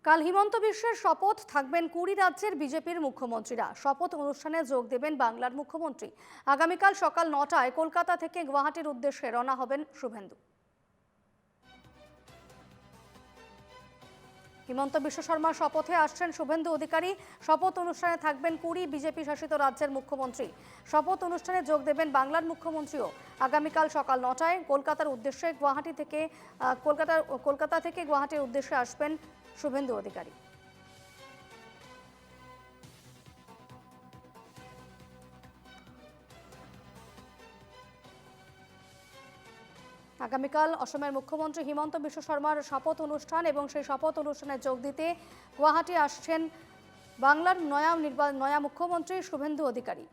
কাল হিমন্ত বিশ্বের শপথ, থাকবেন 20 রাজ্যের বিজেপির মুখ্যমন্ত্রীরা। শপথ অনুষ্ঠানে যোগ দেবেন বাংলার মুখ্যমন্ত্রী। আগামীকাল সকাল 9টায় কলকাতা থেকে গুয়াহাটির উদ্দেশ্যে রওনা হবেন শুভেন্দু। হিমন্ত বিশ্ব শর্মার শপথে আসছেন শুভেন্দু অধিকারী। শপথ অনুষ্ঠানে থাকবেন 20 বিজেপি শাসিত রাজ্যের মুখ্যমন্ত্রী। শপথ অনুষ্ঠানে যোগ দেবেন বাংলার মুখ্যমন্ত্রীও। আগামীকাল সকাল 9টায় কলকাতার উদ্দেশ্যে কলকাতা থেকে গুয়াহাটির উদ্দেশ্যে আসবেন শুভেন্দু অধিকারী। আগামীকাল অসমের মুখ্যমন্ত্রী হিমন্ত বিশ্ব শর্মার শপথ অনুষ্ঠান এবং সেই শপথ অনুষ্ঠানে যোগ দিতে গুয়াহাটি আসছেন বাংলার নয়া মুখ্যমন্ত্রী শুভেন্দু অধিকারী।